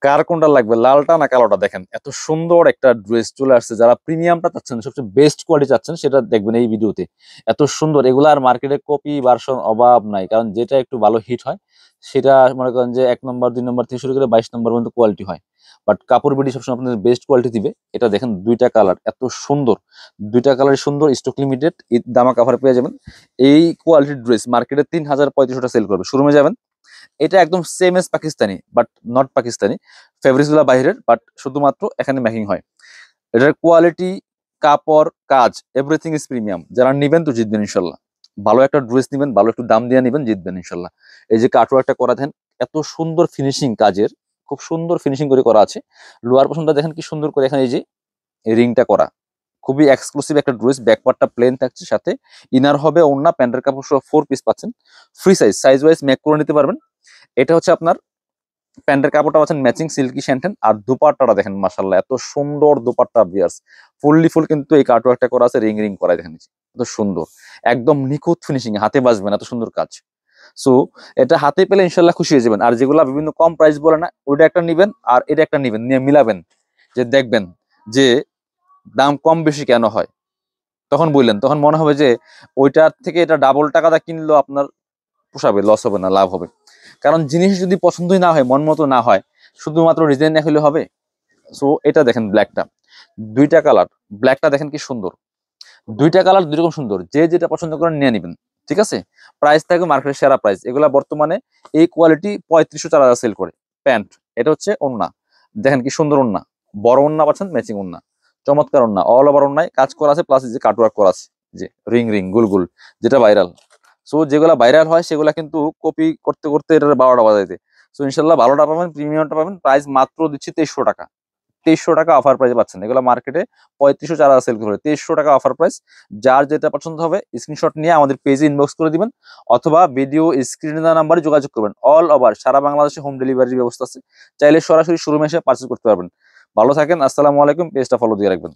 কার কোনটা লাগবে, লালটা না কালোটা? দেখেন এত সুন্দর একটা ড্রেস চলে আসছে। যারা প্রিমিয়ামটা চাচ্ছেন, সবচেয়ে বেস্ট কোয়ালিটি চাচ্ছেন, সেটা দেখবেন এই ভিডিওতে। এত সুন্দর, এগুলা আর মার্কেটে কপি ভার্সন অভাব নাই, কারণ যেটা একটু ভালো হিট হয় সেটা মনে করেন যে 1 নম্বর 2 নম্বর থেকে শুরু করে 22 নম্বর পর্যন্ত কোয়ালিটি হয়। বাট কাপড় বিডি সবসময় আপনাদের বেস্ট কোয়ালিটি দিবে। এটা দেখেন দুইটা কালার এত সুন্দর, দুইটা কালার সুন্দর, স্টক লিমিটেড, ঈদ দামা কাভার পেয়ে যাবেন। এই কোয়ালিটির ড্রেস মার্কেটে 3,3500 সেল করবে। শোরুমে যাবেন, এটা একদম same S Pakistani, but not Pakistani. Fabrics গুলা বাইরের, বাট শুধুমাত্র এখানে মেকিং হয়। এটার কোয়ালিটি, কাপড়, কাজ, এভরিথিং ইজ প্রিমিয়াম। যারা নিবেন তো জিতবেন ইনশাল্লাহ। ভালো একটা ড্রেস নিবেন, ভালো একটু দাম দিয়ে নিবেন, জিতবেন ইনশাল্লাহ। এই যে কাটওয়ার্কটা করা দেখেন, এত সুন্দর ফিনিশিং কাজের, খুব সুন্দর ফিনিশিং করে করা আছে। লোয়ার পোর্শনটা দেখেন কি সুন্দর করে এখানে এই যে রিংটা করা, খুবই এক্সক্লুসিভ একটা ড্রেস। ব্যাকপার্টটা প্লেন থাকছে, সাথে ইনার হবে ওন্না, প্যান্টের কাপড় সহ 4 পিস পাচ্ছেন। ফ্রি সাইজ ওয়াইজ মেক করে নিতে পারবেন। এটা হচ্ছে আপনার প্যান্টের কাপড়টা পাচ্ছেন ম্যাচিং সিল্কি শ্যান্টেন। আর দুপাট্টাটা দেখেন মাশাআল্লাহ, এত সুন্দর দুপাট্টা বিয়ার্স। ফুললি ফুল কিন্তু এই কাটওয়ার্কটা করা আছে, রিং রিং করা দেখেন এত সুন্দর, একদম নিখুঁত ফিনিশিং, হাতে বাজবেন এত সুন্দর কাজ। সো এটা হাতে পেলে ইনশাল্লাহ খুশি হয়ে যাবেন। আর যেগুলা বিভিন্ন কম প্রাইস বলে না, ওইটা একটা নিবেন আর এটা একটা নিবেন, নিয়ে মিলাবেন, যে দেখবেন যে দাম কম বেশি কেন হয়। তখন বললেন, তখন মনে হবে যে ওইটার থেকে এটা ডাবল টাকাটা কিনলেও আপনার পোষাবে, লস হবে না, লাভ হবে। কারণ জিনিস যদি পছন্দই না হয়, মন মতো না হয়, শুধুমাত্র ডিজাইন না হলে হবে। সো এটা দেখেন ব্ল্যাকটা, দুইটা কালার, ব্ল্যাকটা দেখেন কি সুন্দর, দুইটা কালার দুই রকম সুন্দর। যে যেটা পছন্দ করেন নিয়ে নিবেন, ঠিক আছে। প্রাইস থাকবে মার্কেটের সেরা প্রাইস। এগুলা বর্তমানে এই কোয়ালিটি 3500-4000 সেল করে। প্যান্ট, এটা হচ্ছে ওন্না, দেখেন কি সুন্দর ওন্না, বড় ওন্না পাচ্ছেন, ম্যাচিং ওন্না, চমৎকার ওন্না, অল ওভার ওন্নায় কাজ করা আছে, প্লাস যে কাটওয়ার্ক করা আছে, যে রিং রিং গুল গুল, যেটা ভাইরাল। সো যেগুলা ভাইরাল হয় সেগুলা কিন্তু কপি করতে করতে এটার 12টা বাজাইতে। সো ইনশাল্লাহ ভালোটা পাবেন, প্রিমিয়ামটা পাবেন। প্রাইস মাত্র দিচ্ছি 2300 টাকা। 2300 টাকা অফার প্রাইসে পাচ্ছেন। এগুলো মার্কেটে 3500-4000 সেল করে, 2300 টাকা অফার প্রাইস। যার যেটা পছন্দ হবে স্ক্রিনশট নিয়ে আমাদের পেজে ইনবক্স করে দিবেন, অথবা ভিডিও স্ক্রিনে দেওয়া নাম্বারে যোগাযোগ করবেন। অল ওভার সারা বাংলাদেশে হোম ডেলিভারির ব্যবস্থা আছে। চাইলে সরাসরি শোরুমে এসে পারচেজ করতে পারবেন। ভালো থাকেন, আসসালামু আলাইকুম। পেজটা ফলো দিয়ে রাখবেন।